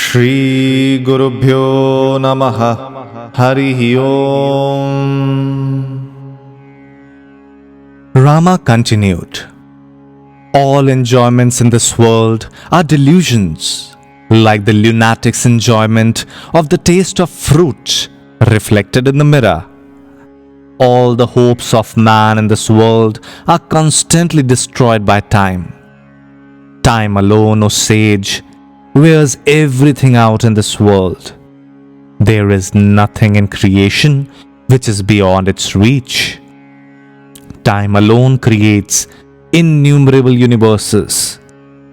Shri Gurubhyo Namaha Harihi Om. Rama continued, all enjoyments in this world are delusions, like the lunatic's enjoyment of the taste of fruit reflected in the mirror. All the hopes of man in this world are constantly destroyed by time. Time alone, O sage, wears everything out in this world. There is nothing in creation which is beyond its reach. Time alone creates innumerable universes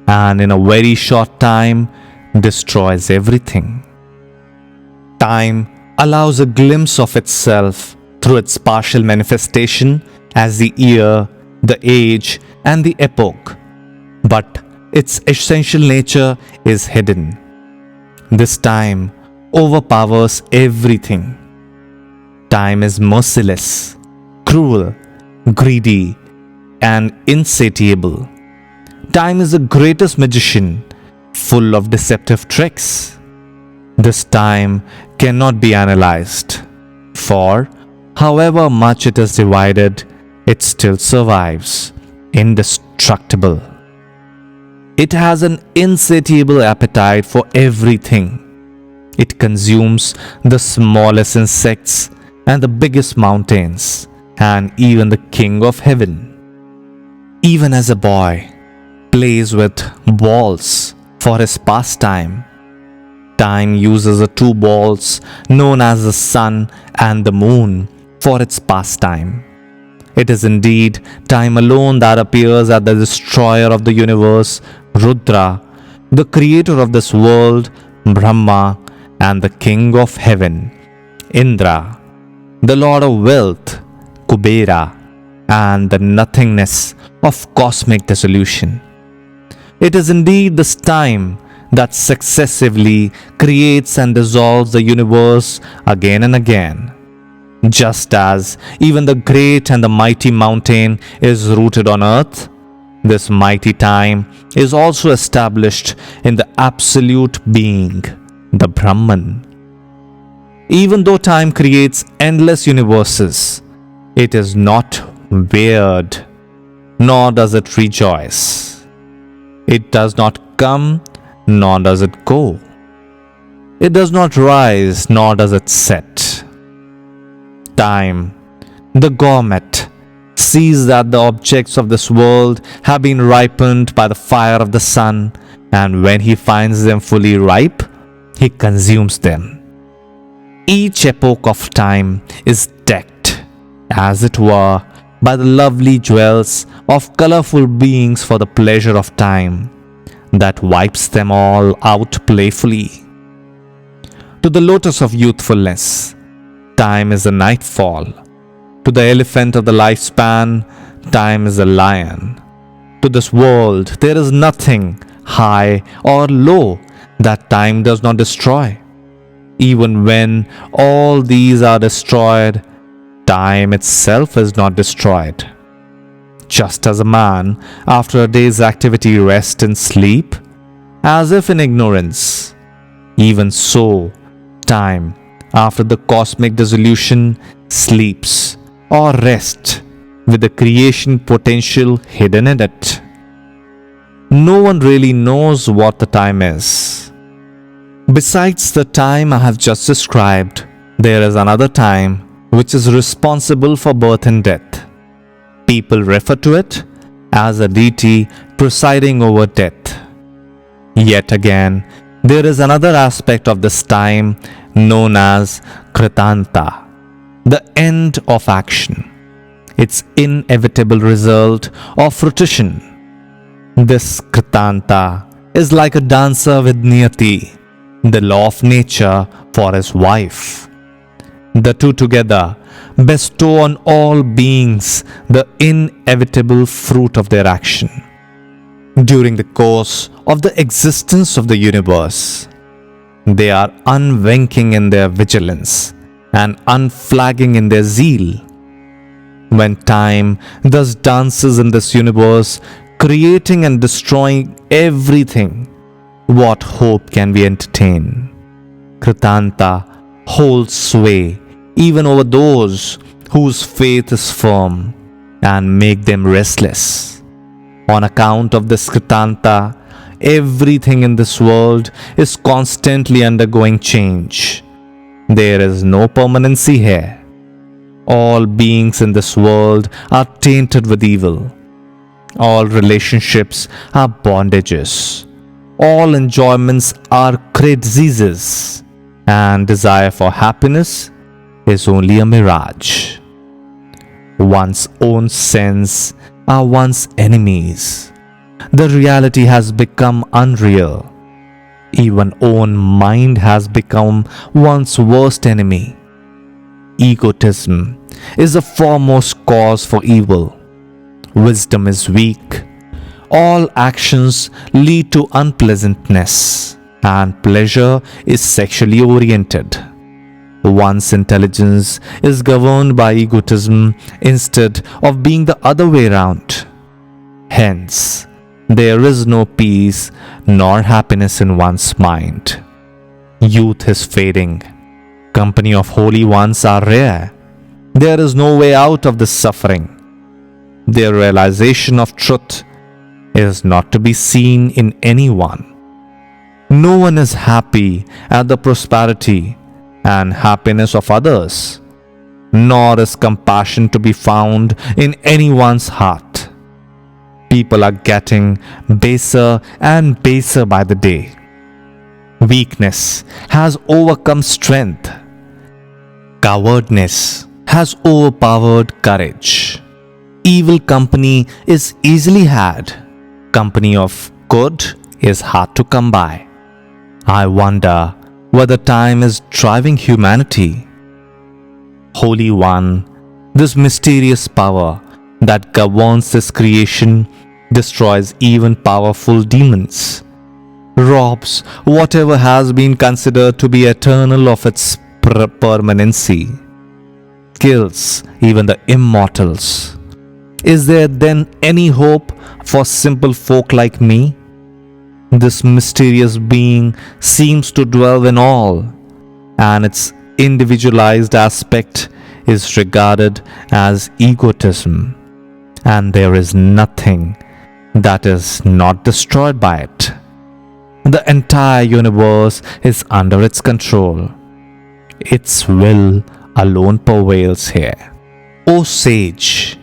and in a very short time destroys everything. Time allows a glimpse of itself through its partial manifestation as the year, the age, and the epoch, but its essential nature is hidden. This time overpowers everything. Time is merciless, cruel, greedy, and insatiable. Time is the greatest magician, full of deceptive tricks. This time cannot be analyzed, for however much it is divided, it still survives, indestructible. It has an insatiable appetite for everything. It consumes the smallest insects and the biggest mountains, and even the king of heaven. Even as a boy plays with balls for his pastime, time uses the two balls known as the sun and the moon for its pastime. It is indeed time alone that appears as the destroyer of the universe, Rudra, the creator of this world, Brahma, and the king of heaven, Indra, the lord of wealth, Kubera, and the nothingness of cosmic dissolution. It is indeed this time that successively creates and dissolves the universe again and again. Just as even the great and the mighty mountain is rooted on earth, this mighty time is also established in the absolute being, the Brahman. Even though time creates endless universes, it is not weird, nor does it rejoice. It does not come, nor does it go. It does not rise, nor does it set. Time, the gourmet, sees that the objects of this world have been ripened by the fire of the sun, and when he finds them fully ripe, he consumes them. Each epoch of time is decked, as it were, by the lovely jewels of colorful beings for the pleasure of time that wipes them all out playfully. To the lotus of youthfulness, time is the nightfall. To the elephant of the lifespan, time is the lion. To this world, there is nothing high or low that time does not destroy. Even when all these are destroyed, time itself is not destroyed. Just as a man after a day's activity rests in sleep, as if in ignorance, even so, time after the cosmic dissolution sleeps or rests with the creation potential hidden in it. No one really knows what the time is. Besides the time I have just described, there is another time which is responsible for birth and death. People refer to it as a deity presiding over death. Yet again, there is another aspect of this time known as Kritanta, the end of action, its inevitable result of fruition. This Kritanta is like a dancer with Niyati, the law of nature, for his wife. The two together bestow on all beings the inevitable fruit of their action. During the course of the existence of the universe, they are unwinking in their vigilance and unflagging in their zeal. When time thus dances in this universe, creating and destroying everything, what hope can we entertain? Kritanta holds sway even over those whose faith is firm and make them restless. On account of this Kritanta, everything in this world is constantly undergoing change. There is no permanency here. All beings in this world are tainted with evil. All relationships are bondages. All enjoyments are diseases. And desire for happiness is only a mirage. One's own sins are one's enemies. The reality has become unreal. Even own mind has become one's worst enemy. Egotism is the foremost cause for evil. Wisdom is weak. All actions lead to unpleasantness, and pleasure is sexually oriented. One's intelligence is governed by egotism instead of being the other way around. Hence, there is no peace nor happiness in one's mind. Youth is fading. Company of holy ones are rare. There is no way out of this suffering. Their realization of truth is not to be seen in anyone. No one is happy at the prosperity and happiness of others, nor is compassion to be found in anyone's heart. People are getting baser and baser by the day. Weakness has overcome strength. Cowardness has overpowered courage. Evil company is easily had. Company of good is hard to come by. I wonder whether time is driving humanity. Holy One, this mysterious power that governs this creation destroys even powerful demons, robs whatever has been considered to be eternal of its permanency, kills even the immortals. Is there then any hope for simple folk like me? This mysterious being seems to dwell in all, and its individualized aspect is regarded as egotism, and there is nothing that is not destroyed by it. The entire universe is under its control. Its will alone prevails here. O sage,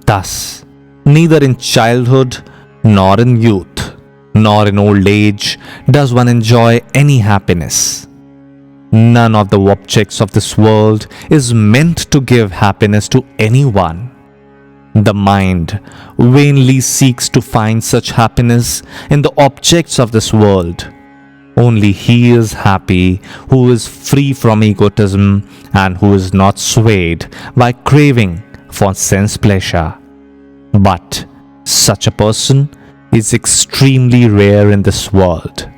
thus, neither in childhood, nor in youth, nor in old age does one enjoy any happiness. None of the objects of this world is meant to give happiness to anyone. The mind vainly seeks to find such happiness in the objects of this world. Only he is happy who is free from egotism and who is not swayed by craving for sense pleasure. But such a person is extremely rare in this world.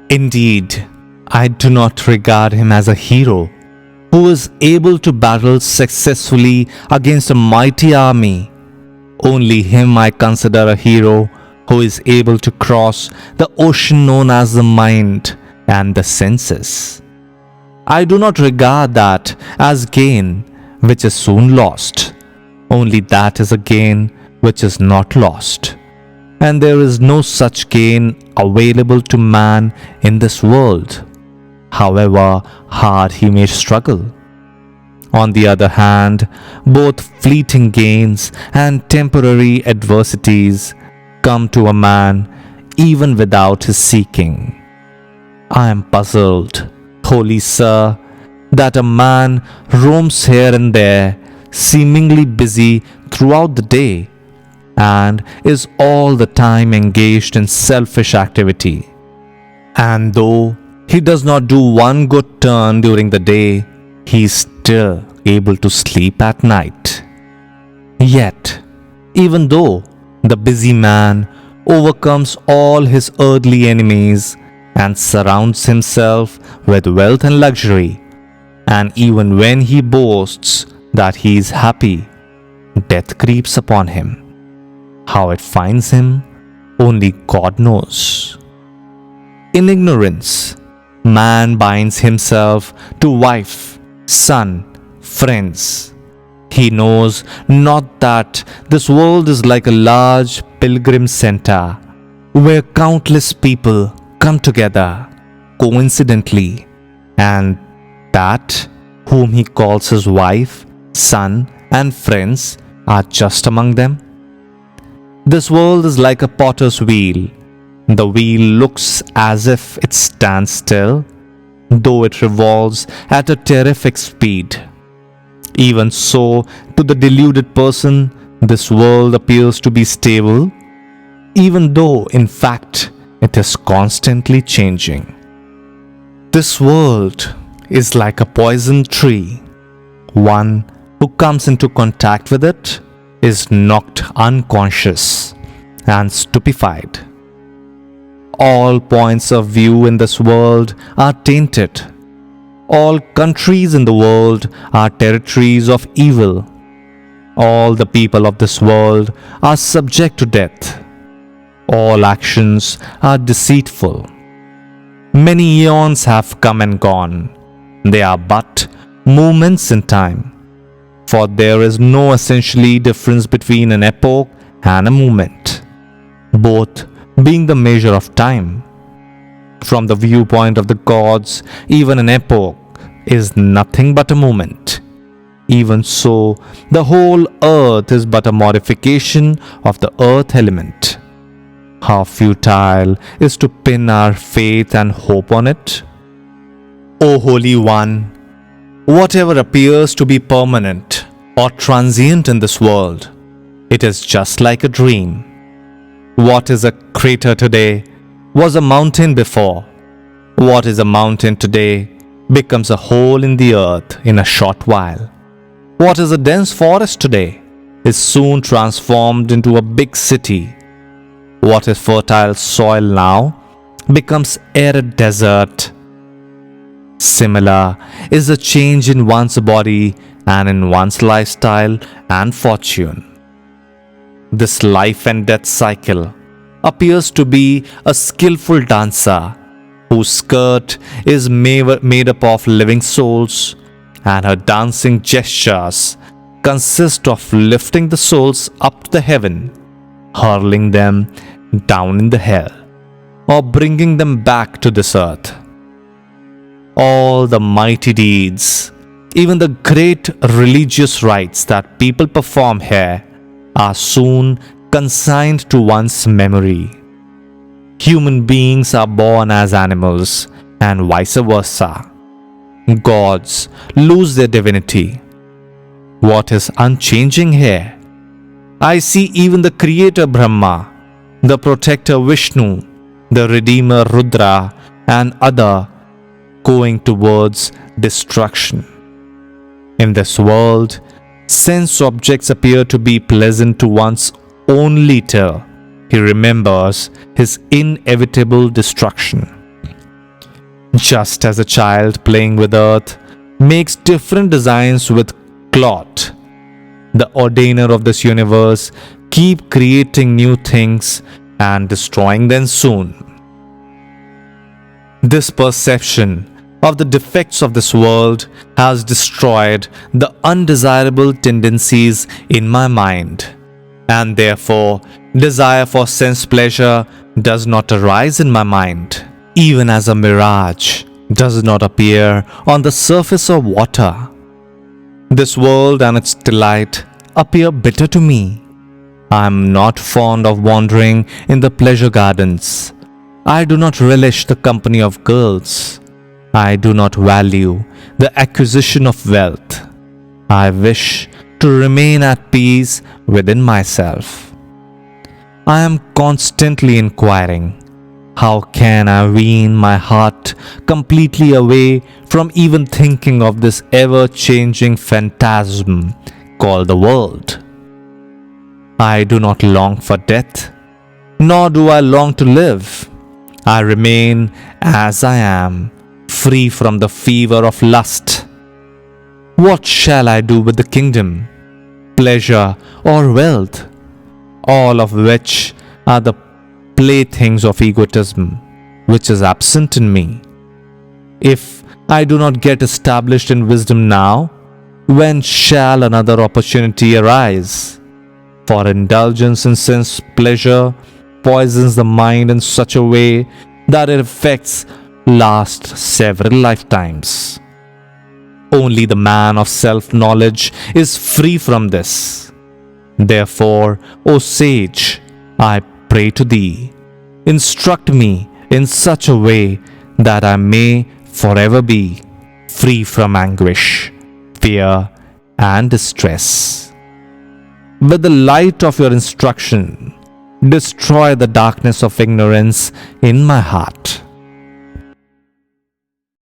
Indeed, I do not regard him as a hero who is able to battle successfully against a mighty army. Only him I consider a hero who is able to cross the ocean known as the mind and the senses. I do not regard that as gain which is soon lost. Only that is a gain which is not lost. And there is no such gain available to man in this world, however hard he may struggle. On the other hand, both fleeting gains and temporary adversities come to a man even without his seeking. I am puzzled, holy sir, that a man roams here and there, seemingly busy throughout the day, and is all the time engaged in selfish activity. And though he does not do one good turn during the day, he is still able to sleep at night. Yet, even though the busy man overcomes all his earthly enemies and surrounds himself with wealth and luxury, and even when he boasts that he is happy, death creeps upon him. How it finds him, only God knows. In ignorance, man binds himself to wife, son, friends. He knows not that this world is like a large pilgrim center where countless people come together coincidentally, and that whom he calls his wife, son, and friends are just among them. This world is like a potter's wheel. The wheel looks as if it stands still, though it revolves at a terrific speed. Even so, to the deluded person, this world appears to be stable, even though in fact it is constantly changing. This world is like a poison tree. One who comes into contact with it is knocked unconscious and stupefied. All points of view in this world are tainted. All countries in the world are territories of evil. All the people of this world are subject to death. All actions are deceitful. Many eons have come and gone. They are but moments in time. For there is no essentially difference between an epoch and a moment, both being the measure of time. From the viewpoint of the gods, even an epoch is nothing but a moment. Even so, the whole earth is but a modification of the earth element. How futile is to pin our faith and hope on it? O Holy One, whatever appears to be permanent or transient in this world, it is just like a dream. What is a crater today was a mountain before. What is a mountain today becomes a hole in the earth in a short while. What is a dense forest today is soon transformed into a big city. What is fertile soil now becomes arid desert. Similar is the change in one's body and in one's lifestyle and fortune. This life and death cycle appears to be a skillful dancer whose skirt is made up of living souls, and her dancing gestures consist of lifting the souls up to the heaven, hurling them down in the hell, or bringing them back to this earth. All the mighty deeds, even the great religious rites that people perform here, are soon consigned to one's memory. Human beings are born as animals, and vice versa. Gods lose their divinity. What is unchanging here? I see even the creator Brahma, the protector Vishnu, the redeemer Rudra, and other going towards destruction. In this world, sense objects appear to be pleasant to one's only till he remembers his inevitable destruction. Just as a child playing with earth makes different designs with cloth, the ordainer of this universe keeps creating new things and destroying them soon. This perception of the defects of this world has destroyed the undesirable tendencies in my mind, and therefore desire for sense pleasure does not arise in my mind, even as a mirage does not appear on the surface of water. This world and its delight appear bitter to me. I am not fond of wandering in the pleasure gardens. I do not relish the company of girls. I do not value the acquisition of wealth. I wish to remain at peace within myself. I am constantly inquiring, how can I wean my heart completely away from even thinking of this ever-changing phantasm called the world? I do not long for death, nor do I long to live. I remain as I am, free from the fever of lust. What shall I do with the kingdom, pleasure, or wealth, all of which are the playthings of egotism? which is absent in me. If I do not get established in wisdom now, when shall another opportunity arise? For indulgence in sense pleasure poisons the mind in such a way that its effects last several lifetimes. Only the man of self-knowledge is free from this. Therefore, O sage, I pray to thee, instruct me in such a way that I may forever be free from anguish, fear, and distress. With the light of your instruction, destroy the darkness of ignorance in my heart.